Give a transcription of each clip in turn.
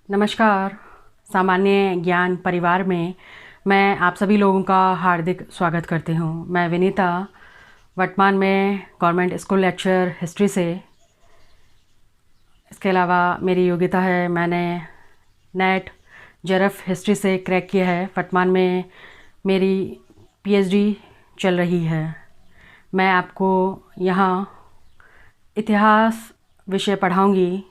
नमस्कार। सामान्य ज्ञान परिवार में मैं आप सभी लोगों का हार्दिक स्वागत करती हूँ। मैं विनीता वर्तमान में गवर्नमेंट स्कूल लेक्चर हिस्ट्री से। इसके अलावा मेरी योग्यता है, मैंने नेट जेआरएफ हिस्ट्री से क्रैक किया है। वर्तमान में मेरी पीएचडी चल रही है। मैं आपको यहाँ इतिहास विषय पढ़ाऊँगी।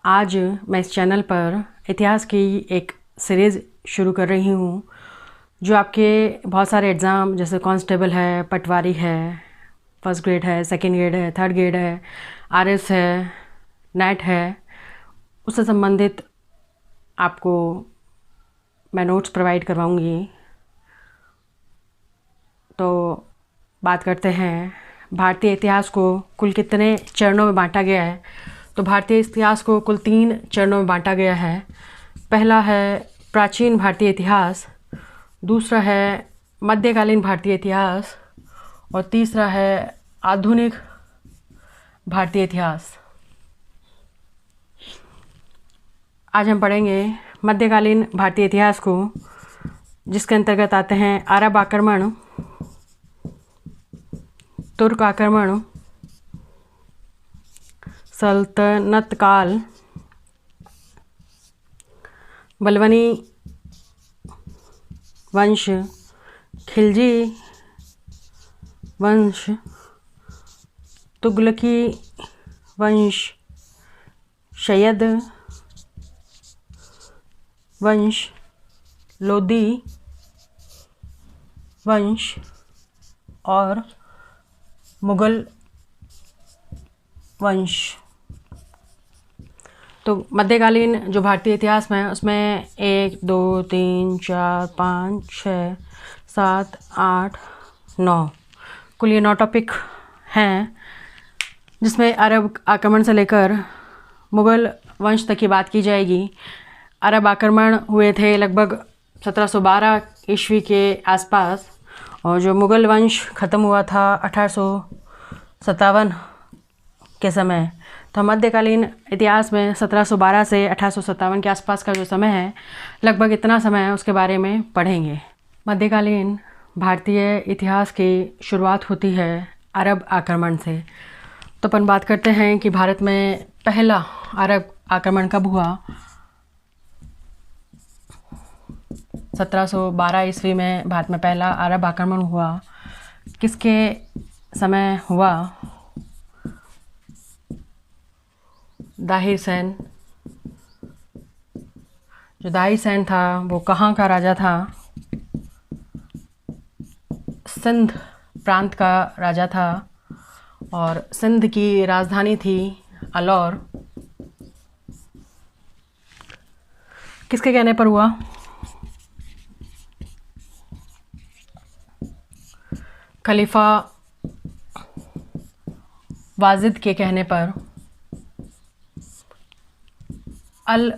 आज मैं इस चैनल पर इतिहास की एक सीरीज़ शुरू कर रही हूँ जो आपके बहुत सारे एग्ज़ाम जैसे कांस्टेबल है, पटवारी है, फर्स्ट ग्रेड है, सेकंड ग्रेड है, थर्ड ग्रेड है, आरएस है, नेट है, उससे संबंधित आपको मैं नोट्स प्रोवाइड करवाऊँगी। तो बात करते हैं, भारतीय इतिहास को कुल कितने चरणों में बांटा गया है। तो भारतीय इतिहास को कुल 3 चरणों में बांटा गया है। पहला है प्राचीन भारतीय इतिहास, दूसरा है मध्यकालीन भारतीय इतिहास और तीसरा है आधुनिक भारतीय इतिहास। आज हम पढ़ेंगे मध्यकालीन भारतीय इतिहास को, जिसके अंतर्गत आते हैं अरब आक्रमण, तुर्क आक्रमण, सल्तनत काल, बलबनी वंश, खिलजी वंश, तुगलकी वंश, सैयद वंश, लोदी वंश और मुगल वंश। तो मध्यकालीन जो भारतीय इतिहास में उसमें 1 2 3 4 5 6 7 8 9 कुल ये 9 टॉपिक हैं, जिसमें अरब आक्रमण से लेकर मुग़ल वंश तक की बात की जाएगी। अरब आक्रमण हुए थे लगभग 1712 ईस्वी के आसपास और जो मुग़ल वंश ख़त्म हुआ था 1857 के समय। तो मध्यकालीन इतिहास में 1712 से 1857 के आसपास का जो समय है, लगभग इतना समय है, उसके बारे में पढ़ेंगे। मध्यकालीन भारतीय इतिहास की शुरुआत होती है अरब आक्रमण से। तो अपन बात करते हैं कि भारत में पहला अरब आक्रमण कब हुआ। 1712 ईस्वी में भारत में पहला अरब आक्रमण हुआ। किसके समय हुआ? दाहिर सैन। जो दाहिर सैन था वो कहाँ का राजा था? सिंध प्रांत का राजा था और सिंध की राजधानी थी अलौर। किसके कहने पर हुआ? खलीफा वाजिद के कहने पर। अल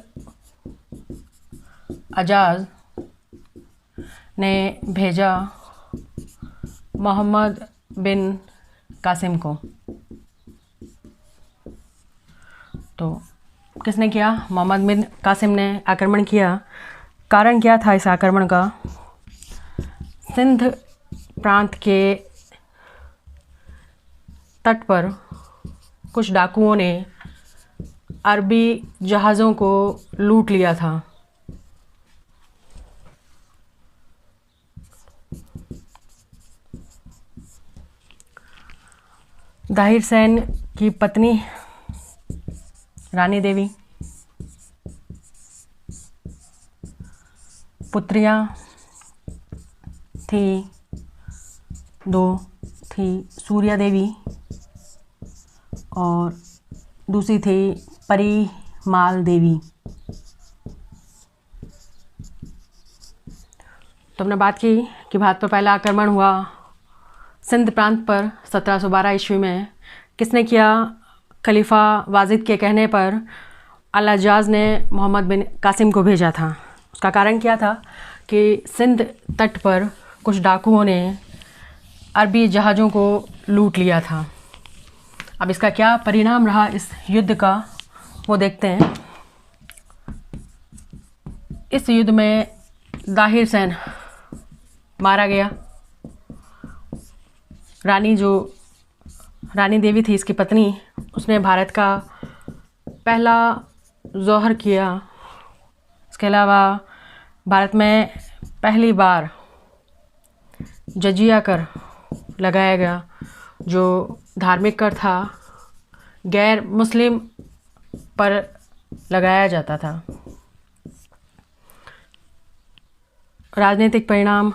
अजाज ने भेजा मोहम्मद बिन कासिम को। तो किसने किया? मोहम्मद बिन कासिम ने आक्रमण किया। कारण क्या था इस आक्रमण का? सिंध प्रांत के तट पर कुछ डाकुओं ने अरबी जहाज़ों को लूट लिया था। दाहिर सैन की पत्नी रानी देवी, पुत्रियां थी 2 थी सूर्या देवी और दूसरी थी परिमाल देवी। तो हमने बात की कि भारत पर पहला आक्रमण हुआ सिंध प्रांत पर 1712 ईस्वी में। किसने किया? खलीफा वाजिद के कहने पर अल अजाज ने मोहम्मद बिन कासिम को भेजा था। उसका कारण क्या था कि सिंध तट पर कुछ डाकुओं ने अरबी जहाज़ों को लूट लिया था। अब इसका क्या परिणाम रहा इस युद्ध का, वो देखते हैं। इस युद्ध में दाहिर सेन मारा गया। रानी देवी थी इसकी पत्नी, उसने भारत का पहला जौहर किया। इसके अलावा भारत में पहली बार जजिया कर लगाया गया, जो धार्मिक कर था, गैर मुस्लिम पर लगाया जाता था। राजनीतिक परिणाम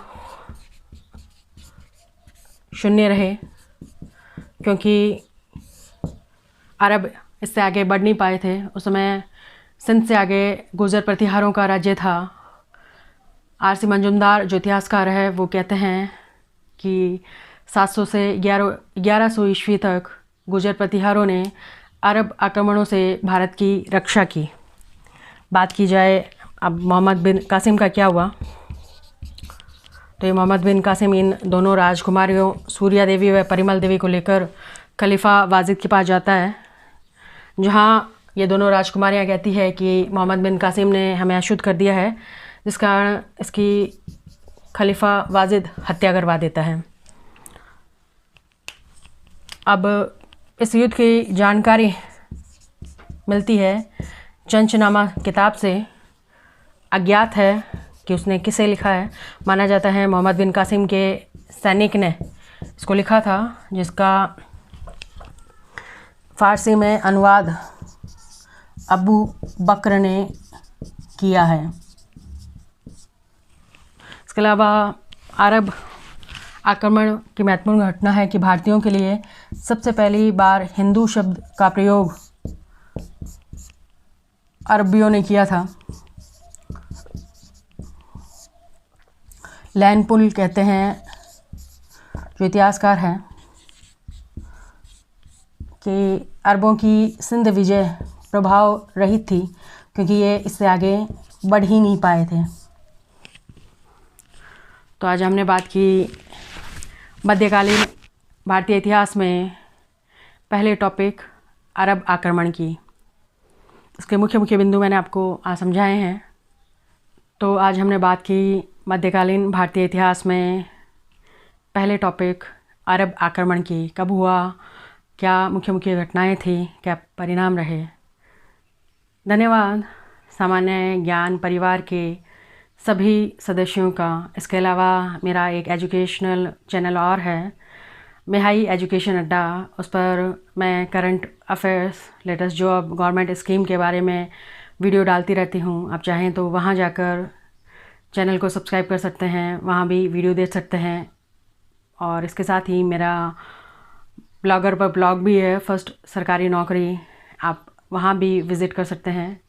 शून्य रहे, क्योंकि अरब इससे आगे बढ़ नहीं पाए थे। उस समय सिंध से आगे गुर्जर प्रतिहारों का राज्य था। आरसी मंजुमदार जो इतिहासकार है वो कहते हैं कि 700 से 1100 ईस्वी तक गुर्जर प्रतिहारों ने अरब आक्रमणों से भारत की रक्षा की। बात की जाए अब मोहम्मद बिन कासिम का क्या हुआ, तो ये मोहम्मद बिन कासिम इन दोनों राजकुमारियों सूर्या देवी व परिमल देवी को लेकर खलीफा वाजिद के पास जाता है, जहाँ ये दोनों राजकुमारियाँ कहती है कि मोहम्मद बिन कासिम ने हमें अशुद्ध कर दिया है, जिस कारण इसकी खलीफा वाजिद हत्या करवा देता है। अब इस युद्ध की जानकारी मिलती है चंचनामा किताब से। अज्ञात है कि उसने किसे लिखा है। माना जाता है मोहम्मद बिन कासिम के सैनिक ने इसको लिखा था, जिसका फ़ारसी में अनुवाद अबू बकर ने किया है। इसके अलावा अरब आक्रमण की महत्वपूर्ण घटना है कि भारतीयों के लिए सबसे पहली बार हिंदू शब्द का प्रयोग अरबियों ने किया था। लैनपुल कहते हैं जो इतिहासकार हैं कि अरबों की सिंध विजय प्रभाव रहित थी, क्योंकि ये इससे आगे बढ़ ही नहीं पाए थे। तो आज हमने बात की मध्यकालीन भारतीय इतिहास में पहले टॉपिक अरब आक्रमण की। इसके मुख्य मुख्य बिंदु मैंने आपको आज समझाए हैं। तो आज हमने बात की मध्यकालीन भारतीय इतिहास में पहले टॉपिक अरब आक्रमण की। कब हुआ, क्या मुख्य मुख्य घटनाएं थी, क्या परिणाम रहे। धन्यवाद सामान्य ज्ञान परिवार के सभी सदस्यों का। इसके अलावा मेरा एक एजुकेशनल चैनल और है, मिहाई एजुकेशन अड्डा। उस पर मैं current affairs, latest job, government scheme के बारे में वीडियो डालती रहती हूँ। आप चाहें तो वहाँ जाकर चैनल को सब्सक्राइब कर सकते हैं, वहाँ भी वीडियो देख सकते हैं। और इसके साथ ही मेरा ब्लॉगर पर ब्लॉग भी है, फर्स्ट सरकारी नौकरी, आप वहाँ भी विज़िट कर सकते हैं।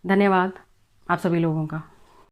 धन्यवाद आप सभी लोगों का।